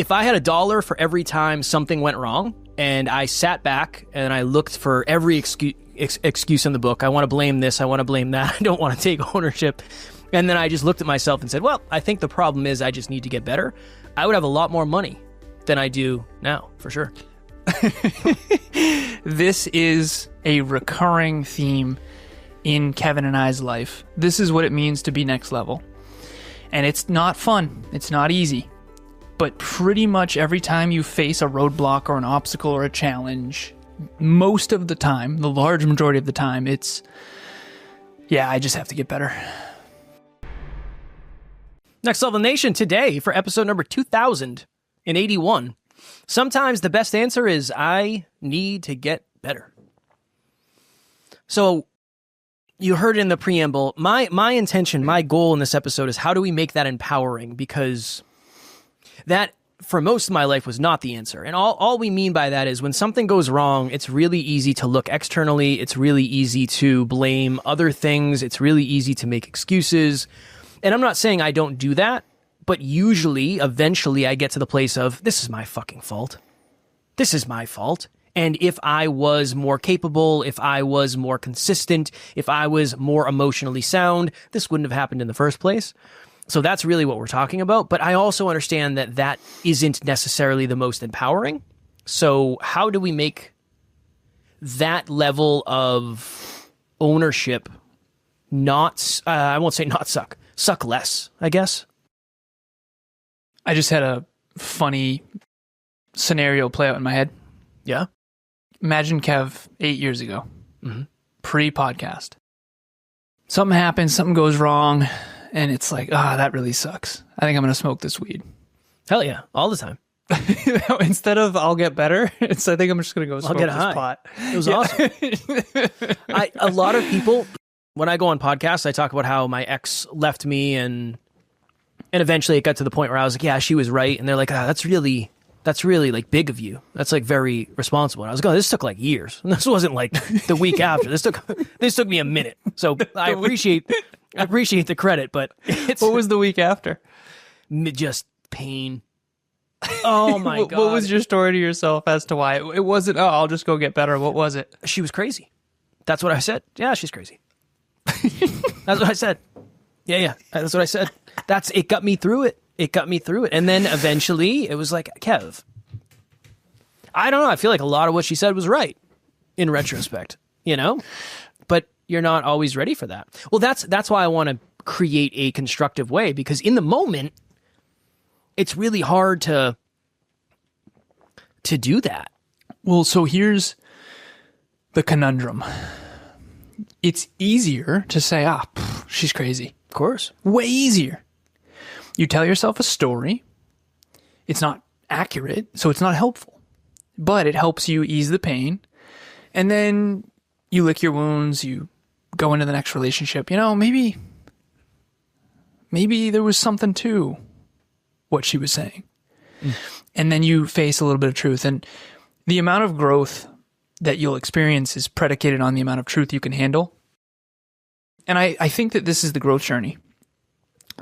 if I had $1 for every time something went wrong, and I sat back and I looked for every excuse in the book, I want to blame this, I want to blame that, I don't want to take ownership, and then I just looked at myself and said, well, I think the problem is I just need to get better, I would have a lot more money than I do now, for sure. This is a recurring theme in Kevin and I's life. This is what it means to be next level. And it's not fun. It's not easy. But pretty much every time you face a roadblock or an obstacle or a challenge, most of the time, the large majority of the time, it's, yeah, I just have to get better. Next Level Nation today for episode number 2081. Sometimes the best answer is I need to get better. So you heard in the preamble, my intention, my goal in this episode is how do we make that empowering? Because that, for most of my life, was not the answer. And all we mean by that is when something goes wrong, it's really easy to look externally. It's really easy to blame other things. It's really easy to make excuses. And I'm not saying I don't do that, but usually, eventually, I get to the place of, this is my fucking fault. This is my fault. And if I was more capable, if I was more consistent, if I was more emotionally sound, this wouldn't have happened in the first place. So that's really what we're talking about. But I also understand that that isn't necessarily the most empowering. So how do we make that level of ownership not, I won't say not suck less, I guess? I just had a funny scenario play out in my head. Yeah? Imagine Kev 8 years ago, pre-podcast. Something happens, something goes wrong, and it's like, that really sucks. I think I'm going to smoke this weed. Hell yeah, all the time. Instead of I'll get better, I think I'm just going to go smoke this pot. It was awesome. A lot of people, when I go on podcasts, I talk about how my ex left me, and eventually it got to the point where I was like, yeah, she was right. And they're like, that's really like big of you. That's like very responsible. And I was like, this took like years. And this wasn't like the week after. This took me a minute. So I appreciate the credit, but what was the week after? Just pain. Oh my God. What was your story to yourself as to why it wasn't, I'll just go get better. What was it? She was crazy. That's what I said. Yeah, she's crazy. That's what I said. Yeah. That's what I said. It got me through it. And then eventually it was like, Kev, I don't know. I feel like a lot of what she said was right in retrospect, but you're not always ready for that. Well, that's why I want to create a constructive way, because in the moment, it's really hard to do that. Well, so here's the conundrum. It's easier to say, she's crazy. Of course. Way easier. You tell yourself a story. It's not accurate, so it's not helpful. But it helps you ease the pain. And then you lick your wounds, you go into the next relationship. Maybe there was something to what she was saying. And then you face a little bit of truth. And the amount of growth that you'll experience is predicated on the amount of truth you can handle. And I think that this is the growth journey.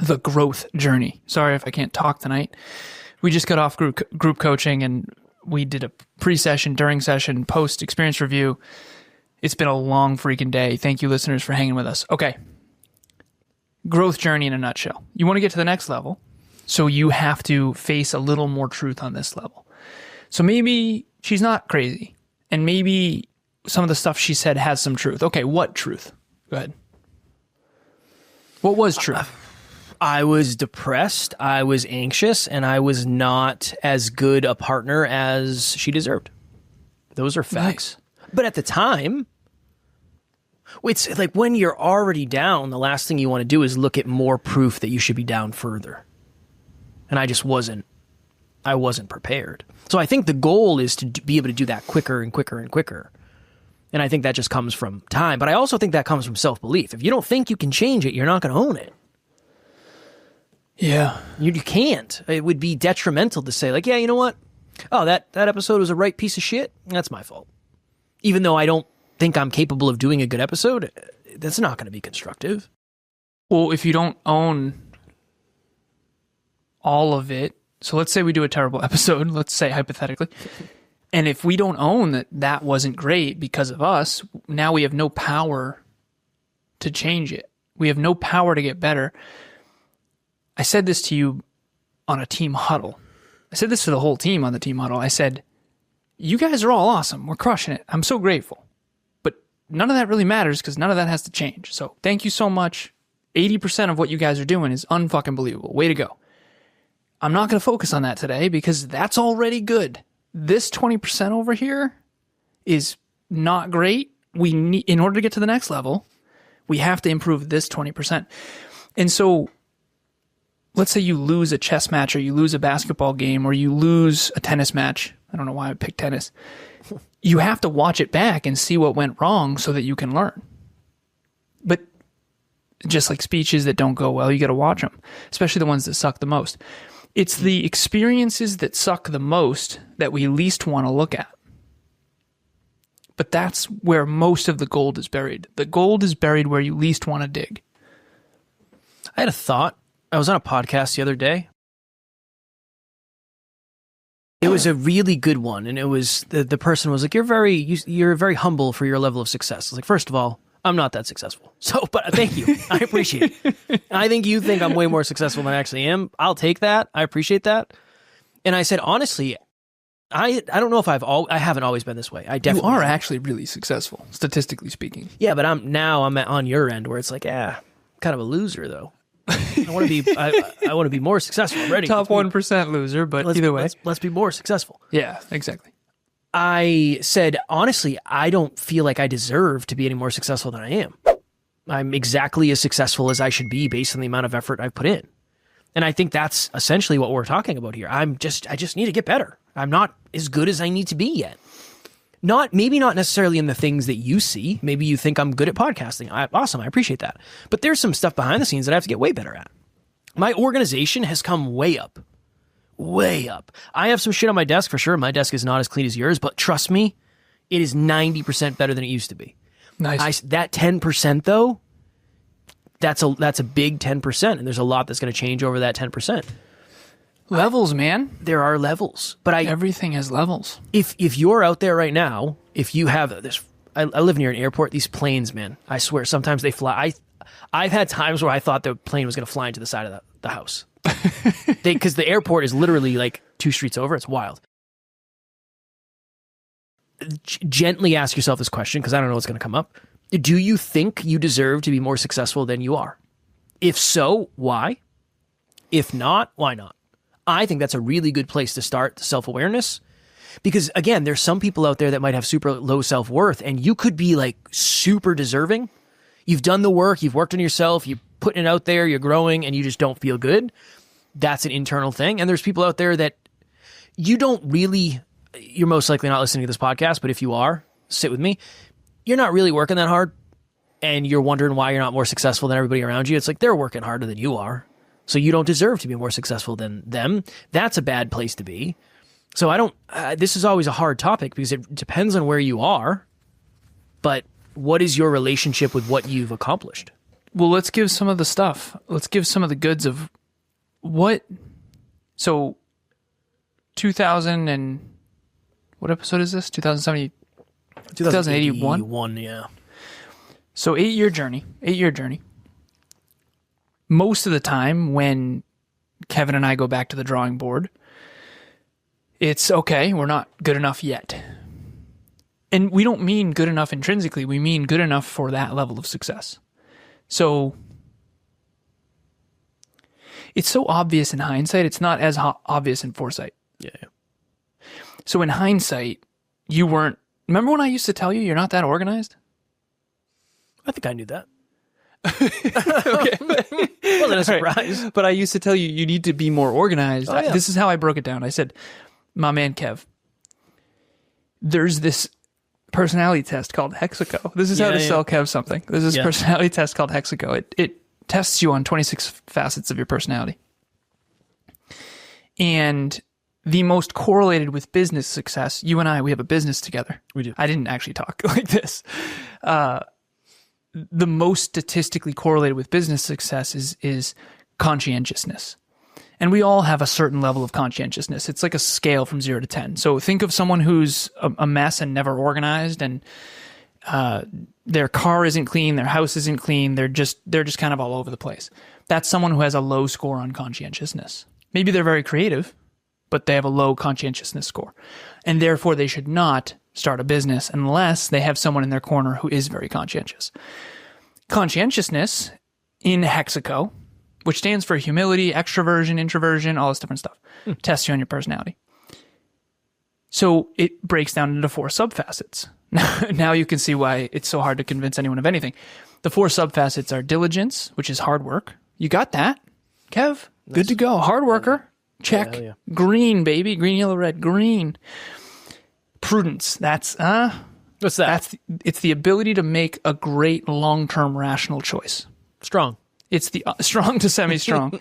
The growth journey. Sorry if I can't talk tonight. We just got off group coaching, and we did a pre-session, during session, post-experience review. It's been a long freaking day. Thank you, listeners, for hanging with us. Okay. Growth journey in a nutshell. You want to get to the next level, so you have to face a little more truth on this level. So maybe she's not crazy, and maybe some of the stuff she said has some truth. Okay, what truth? Go ahead. What was truth? I was depressed, I was anxious, and I was not as good a partner as she deserved. Those are facts. Nice. But at the time, it's like when you're already down, the last thing you want to do is look at more proof that you should be down further. And I just wasn't prepared. So I think the goal is to be able to do that quicker and quicker and quicker. And I think that just comes from time. But I also think that comes from self-belief. If you don't think you can change it, you're not going to own it. Yeah. You can't. It would be detrimental to say, like, yeah, you know what? Oh, that episode was a right piece of shit. That's my fault. Even though I don't think I'm capable of doing a good episode, that's not going to be constructive. Well, if you don't own all of it, So let's say we do a terrible episode, let's say hypothetically. And if we don't own that that wasn't great because of us, now we have no power to change it. We have no power to get better. I said this to you on a team huddle. I said this to the whole team on the team huddle. I said, you guys are all awesome. We're crushing it. I'm so grateful. But none of that really matters because none of that has to change. So thank you so much. 80% of what you guys are doing is unfucking believable. Way to go. I'm not going to focus on that today because that's already good. This 20% over here is not great. We need, in order to get to the next level, we have to improve this 20%. And so let's say you lose a chess match or you lose a basketball game or you lose a tennis match. I don't know why I picked tennis. You have to watch it back and see what went wrong so that you can learn. But just like speeches that don't go well, you got to watch them, especially the ones that suck the most. It's the experiences that suck the most that we least want to look at. But that's where most of the gold is buried. The gold is buried where you least want to dig. I had a thought. I was on a podcast the other day. It was a really good one, and it was the person was like, "You're very humble for your level of success." I was like, first of all, I'm not that successful. So, but thank you. I appreciate it. I think you think I'm way more successful than I actually am. I'll take that. I appreciate that. And I said, honestly, I don't know if I haven't always been this way. I definitely You are actually really successful, statistically speaking. Yeah, but I'm on your end where it's like, kind of a loser though. I want to be more successful already. Top 1% loser, but either way. Let's be more successful. Yeah, exactly. I said, honestly, I don't feel like I deserve to be any more successful than I am. I'm exactly as successful as I should be based on the amount of effort I've put in. And I think that's essentially what we're talking about here. I just need to get better. I'm not as good as I need to be yet. Maybe not necessarily in the things that you see. Maybe you think I'm good at podcasting. Awesome. I appreciate that. But there's some stuff behind the scenes that I have to get way better at. My organization has come way up. Way up. I have some shit on my desk for sure. My desk is not as clean as yours, but trust me, it is 90% better than it used to be. Nice. That 10% though, that's a big 10%, and there's a lot that's going to change over that 10%. Levels, man. There are levels, but everything has levels. If you're out there right now, if you have this, I live near an airport. These planes, man, I swear, sometimes they fly. I've had times where I thought the plane was going to fly into the side of the house. Because the airport is literally like 2 streets over. It's wild. Gently ask yourself this question, because I don't know what's going to come up. Do you think you deserve to be more successful than you are? If so, why? If not, why not? I think that's a really good place to start self-awareness. Because again, there's some people out there that might have super low self-worth, and you could be like super deserving. You've done the work, you've worked on yourself, you're putting it out there, you're growing, and you just don't feel good. That's an internal thing. And there's people out there that you're most likely not listening to this podcast, but if you are, sit with me. You're not really working that hard, and you're wondering why you're not more successful than everybody around you. It's like they're working harder than you are. So you don't deserve to be more successful than them. That's a bad place to be. So this is always a hard topic because it depends on where you are, but what is your relationship with what you've accomplished? Well, let's give some of the stuff. Let's give some of the goods of what. So 2000 and what episode is this? 2070, 2081? Yeah. So 8-year journey. Most of the time when Kevin and I go back to the drawing board, it's okay, we're not good enough yet. And we don't mean good enough intrinsically, we mean good enough for that level of success. So it's so obvious in hindsight, it's not as obvious in foresight. Yeah. So in hindsight, you weren't, remember when I used to tell you you're not that organized? I think I knew that. Okay. Wasn't a surprise. Right. But I used to tell you need to be more organized. Oh, yeah. This is how I broke it down. I said, my man Kev, there's this personality test called Hexaco. This is how to sell Kev something. There's this personality test called Hexaco. It tests you on 26 facets of your personality. And the most correlated with business success, you and I, we have a business together. We do. I didn't actually talk like this. The most statistically correlated with business success is conscientiousness. And we all have a certain level of conscientiousness. It's like a scale from 0 to 10. So think of someone who's a mess and never organized, and their car isn't clean, their house isn't clean, they're just kind of all over the place. That's someone who has a low score on conscientiousness. Maybe they're very creative, but they have a low conscientiousness score. And therefore, they should not start a business unless they have someone in their corner who is very conscientious. Conscientiousness in Hexaco, which stands for humility, extroversion, introversion, all this different stuff, tests you on your personality. So it breaks down into 4 subfacets. Now you can see why it's so hard to convince anyone of anything. The 4 subfacets are diligence, which is hard work. You got that, Kev? Good to go. Hard worker. Check. Yeah. Green, baby. Green, yellow, red, green. Prudence. That's, what's that? It's the ability to make a great long-term rational choice. Strong. It's the strong to semi-strong,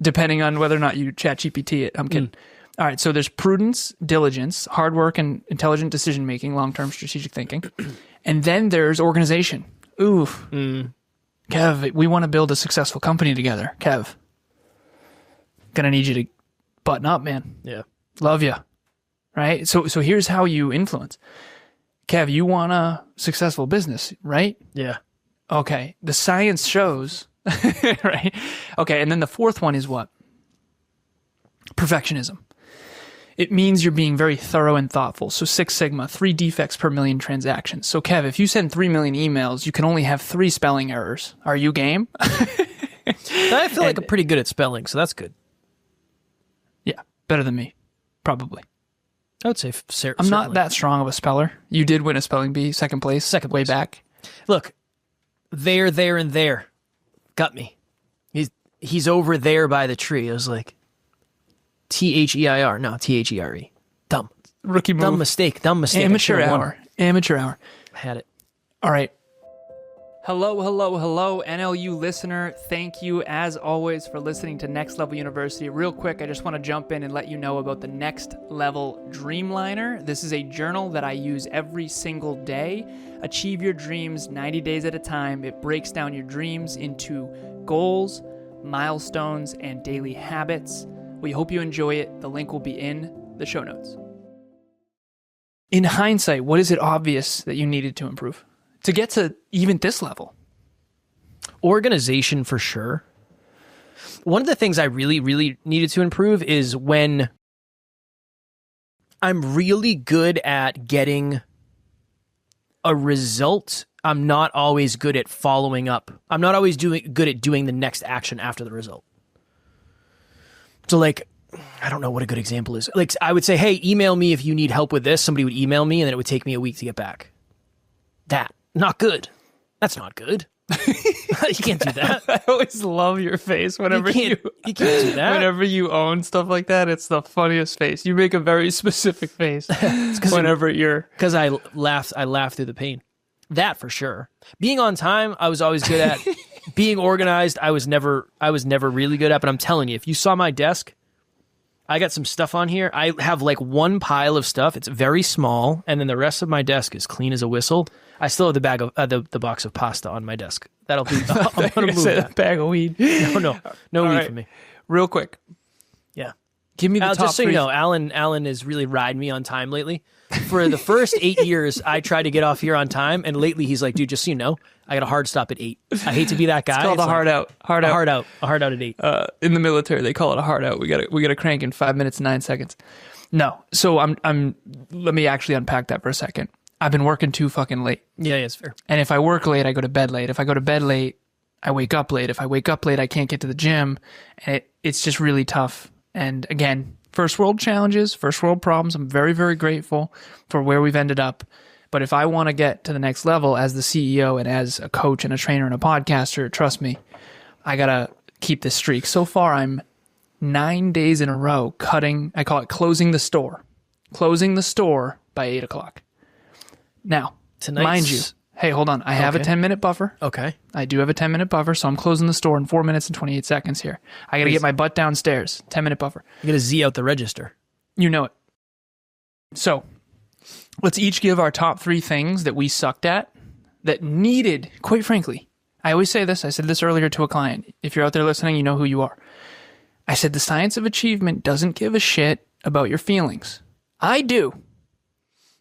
depending on whether or not you chat GPT it. I'm kidding. All right. So there's prudence, diligence, hard work, and intelligent decision-making, long-term strategic thinking. And then there's organization. Ooh. Kev, we want to build a successful company together. Kev. Gonna need you to button up, man. Yeah. Love you. Right? So here's how you influence. Kev, you want a successful business, right? Yeah. Okay. The science shows, right? Okay. And then the 4th one is what? Perfectionism. It means you're being very thorough and thoughtful. So 6 Sigma, 3 defects per million transactions. So Kev, if you send 3 million emails, you can only have 3 spelling errors. Are you game? I feel like I'm pretty good at spelling, so that's good. Yeah. Better than me. Probably. I would say I'm not that strong of a speller. You did win a spelling bee, second place way back. Look, there, and there. Got me. He's over there by the tree. I was like, T-H-E-I-R. No, T-H-E-R-E. Dumb. Rookie move. Dumb mistake. Amateur hour. I had it. All right. Hello, NLU listener. Thank you, as always, for listening to Next Level University. Real quick, I just want to jump in and let you know about the Next Level Dreamliner. This is a journal that I use every single day. Achieve your dreams 90 days at a time. It breaks down your dreams into goals, milestones, and daily habits. We hope you enjoy it. The link will be in the show notes. In hindsight, what is it obvious that you needed to improve to get to even this level? Organization, for sure. One of the things I really, really needed to improve is when I'm really good at getting a result, I'm not always good at following up. I'm not always good at doing the next action after the result. So like, I don't know what a good example is. Like, I would say, hey, email me if you need help with this. Somebody would email me and then it would take me a week to get back. Not good. That's not good. You can't do that. I always love your face whenever you can't do that. Whenever you own stuff like that, it's the funniest face. You make a very specific face because I laugh through the pain. That for sure. Being on time, I was always good at. Being organized, I was never really good at. But I'm telling you, if you saw my desk, I got some stuff on here. I have like one pile of stuff. It's very small, and then the rest of my desk is clean as a whistle. I still have the bag of the box of pasta on my desk. That'll be. I'm gonna move that bag of weed. No weed right. for me. Real quick, yeah. Give me the top just so 3. you know, Alan is really riding me on time lately. For the first 8 years, I tried to get off here on time, and lately he's like, dude, just so you know, I got a hard stop at 8. I hate to be that guy. It's called a hard out. A hard out at 8. In the military, they call it a hard out. We got to crank in 5 minutes and 9 seconds. No, so let me actually unpack that for a second. I've been working too fucking late. Yeah, it's fair. And if I work late, I go to bed late. If I go to bed late, I wake up late. If I wake up late, I can't get to the gym, and it's just really tough. And again, first world challenges, first world problems. I'm very, very grateful for where we've ended up. But if I want to get to the next level as the CEO and as a coach and a trainer and a podcaster, trust me, I got to keep this streak. So far, I'm 9 days in a row I call it closing the store. Closing the store by 8 o'clock. Now, mind you, hey, hold on. I have a 10-minute buffer. Okay. I do have a 10-minute buffer, so I'm closing the store in 4 minutes and 28 seconds here. I got to get my butt downstairs. 10-minute buffer. You got to Z out the register. You know it. So, let's each give our top 3 things that we sucked at that needed, quite frankly, I always say this. I said this earlier to a client. If you're out there listening, you know who you are. I said, the science of achievement doesn't give a shit about your feelings. I do.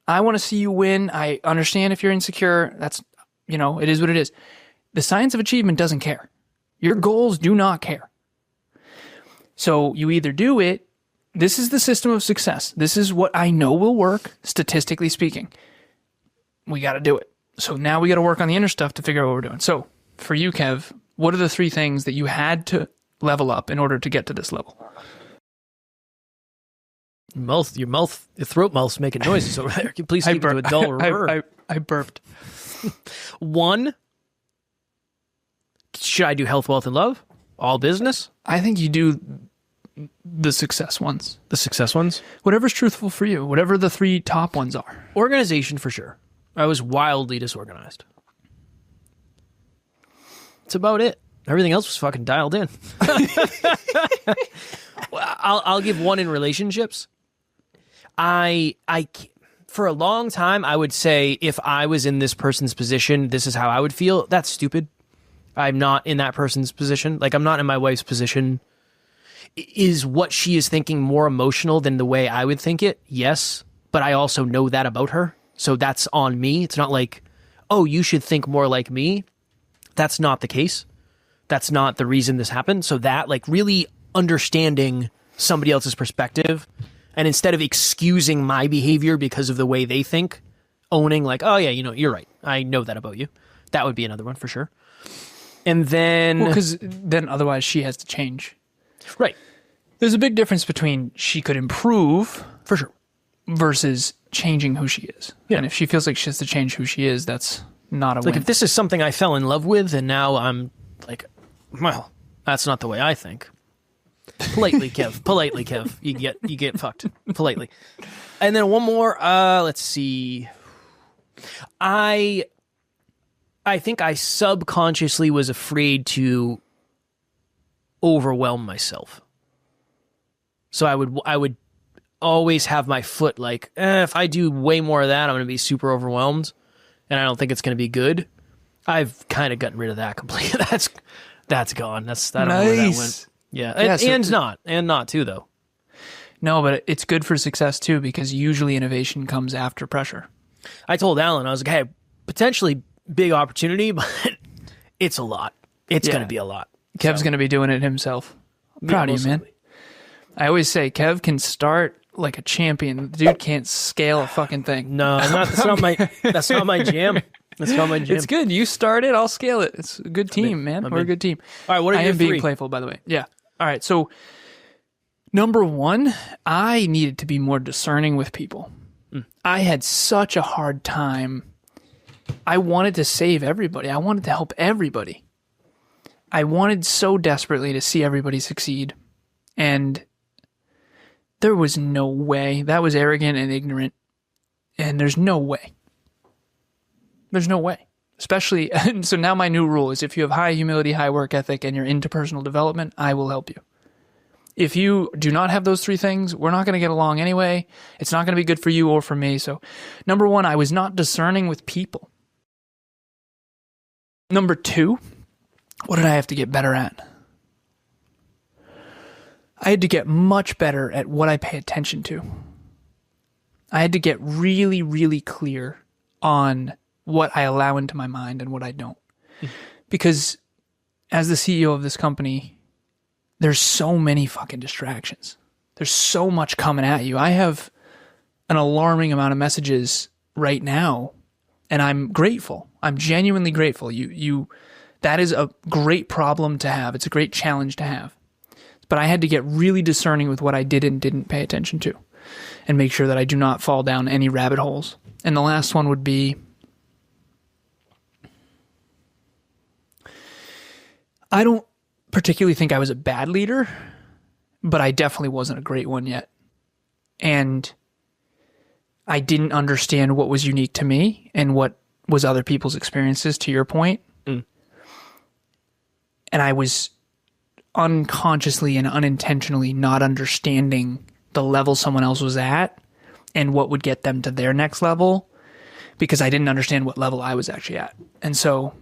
I want to see you win. I understand if you're insecure. That's, it is what it is. The science of achievement doesn't care. Your goals do not care. So you either do it. This is the system of success. This is what I know will work, statistically speaking. We got to do it. So now we got to work on the inner stuff to figure out what we're doing. So for you, Kev, what are the 3 things that you had to level up in order to get to this level? Your throat mouth's making noises over there. Can you please keep it to a dull roar? I burped. 1, should I do health, wealth, and love? All business? I think you do the success ones. The success ones? Whatever's truthful for you. Whatever the 3 top ones are. Organization for sure. I was wildly disorganized. That's about it. Everything else was fucking dialed in. I'll give 1 in relationships. I for a long time, I would say if I was in this person's position, this is how I would feel. That's stupid. I'm not in that person's position. Like, I'm not in my wife's position. Is what she is thinking more emotional than the way I would think it? Yes. But I also know that about her. So that's on me. It's not like, oh, you should think more like me. That's not the case. That's not the reason this happened. So that, like, really understanding somebody else's perspective, and instead of excusing my behavior because of the way they think, owning like, oh yeah, you're right. I know that about you. That would be another one for sure. And then... because then otherwise she has to change. Right. There's a big difference between she could improve... for sure. ...versus changing who she is. Yeah. And if she feels like she has to change who she is, that's not a win. Like, if this is something I fell in love with and now I'm like, well, that's not the way I think. Politely, Kev. You get fucked. Politely. And then one more, let's see. I think I subconsciously was afraid to overwhelm myself. So I would always have my foot like, if I do way more of that, I'm going to be super overwhelmed, and I don't think it's going to be good. I've kind of gotten rid of that completely. That's gone. I don't know where that went. Yeah, and not too though. No, but it's good for success too, because usually innovation comes after pressure. I told Alan, I was like, hey, potentially big opportunity, but it's a lot. It's going to be a lot. Kev's going to be doing it himself. I'm proud of you, man. I always say Kev can start like a champion. The dude can't scale a fucking thing. No, that's not my jam. That's not my jam. It's good. You start it, I'll scale it. It's a good team, man. We're a good team. All right, what are your 3? I am being playful, by the way. Yeah. All right, so number 1, I needed to be more discerning with people. I had such a hard time. I wanted to save everybody. I wanted to help everybody. I wanted so desperately to see everybody succeed. And there was no way. That was arrogant and ignorant. And there's no way. There's no way. Especially, and so now my new rule is if you have high humility, high work ethic, and you're into personal development, I will help you. If you do not have those 3 things, we're not going to get along anyway. It's not going to be good for you or for me. So, number 1, I was not discerning with people. Number 2, what did I have to get better at? I had to get much better at what I pay attention to. I had to get really, really clear on what I allow into my mind and what I don't. Because as the CEO of this company, there's so many fucking distractions. There's so much coming at you. I have an alarming amount of messages right now, and I'm grateful. I'm genuinely grateful. That is a great problem to have. It's a great challenge to have. But I had to get really discerning with what I did and didn't pay attention to, and make sure that I do not fall down any rabbit holes. And the last one would be, I don't particularly think I was a bad leader, but I definitely wasn't a great one yet. And I didn't understand what was unique to me and what was other people's experiences, to your point. And I was unconsciously and unintentionally not understanding the level someone else was at and what would get them to their next level, because I didn't understand what level I was actually at. And so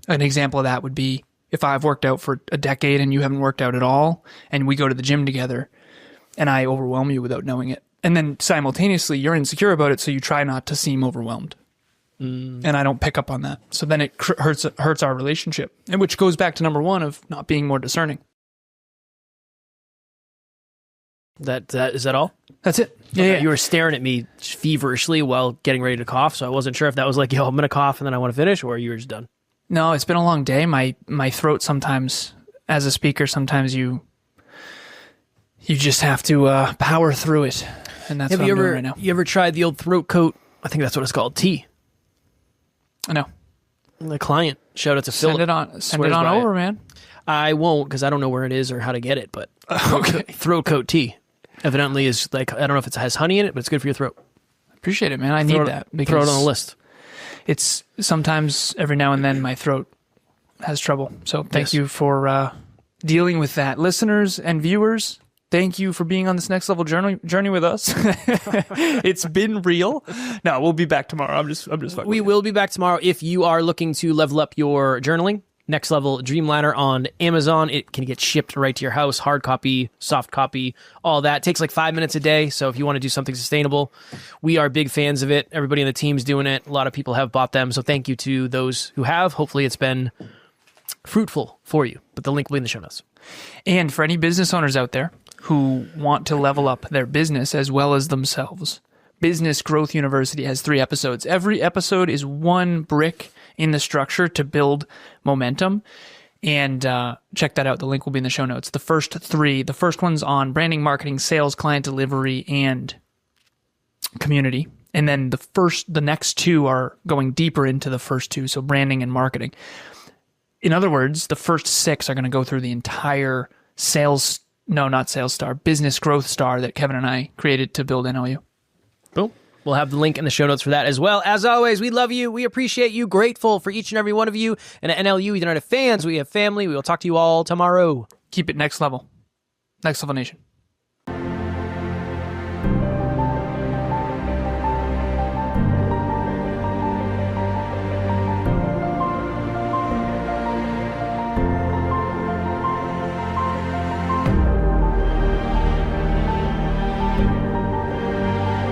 an example of that would be If I've worked out for a decade and you haven't worked out at all, and we go to the gym together and I overwhelm you without knowing it, and then simultaneously you're insecure about it, so you try not to seem overwhelmed. And I don't pick up on that. So then it hurts our relationship, and which goes back to number one of not being more discerning. Is that all? That's it. Yeah. You were staring at me feverishly while getting ready to cough, so I wasn't sure if that was like, yo, I'm going to cough and then I want to finish, or you were just done. No, it's been a long day. My throat sometimes, as a speaker, sometimes you just have to power through it, and that's what I'm doing right now. You ever tried the old throat coat? I think that's what it's called, tea. I know. The client, shout out to Philip. Send it on over, man. I won't, because I don't know where it is or how to get it, but Okay. throat coat tea evidently is like, I don't know if it has honey in it, but it's good for your throat. Appreciate it, man. I need that. Throw it on the list. It's sometimes every now and then my throat has trouble. So thank you for dealing with that. Listeners and viewers, thank you for being on this next level journey with us. It's been real. No, we'll be back tomorrow. I'm just fucking. We will be back tomorrow. If you are looking to level up your journaling, Next Level Dreamliner on Amazon. It can get shipped right to your house, hard copy, soft copy, all that. It takes like 5 minutes a day, so if you want to do something sustainable, we are big fans of it. Everybody in the team's doing it. A lot of people have bought them, so thank you to those who have. Hopefully it's been fruitful for you, but the link will be in the show notes. And for any business owners out there who want to level up their business as well as themselves, Business Growth University has 3 episodes. Every episode is one brick in the structure to build momentum. And check that out. The link will be in the show notes. The first 3, the first one's on branding, marketing, sales, client delivery, and community. And then the next 2 are going deeper into the first 2, so branding and marketing. In other words, the first 6 are going to go through the entire business growth star that Kevin and I created to build NLU. Boom. We'll have the link in the show notes for that as well. As always, we love you. We appreciate you. Grateful for each and every one of you. And at NLU, we don't have fans. We have family. We will talk to you all tomorrow. Keep it next level. Next Level Nation.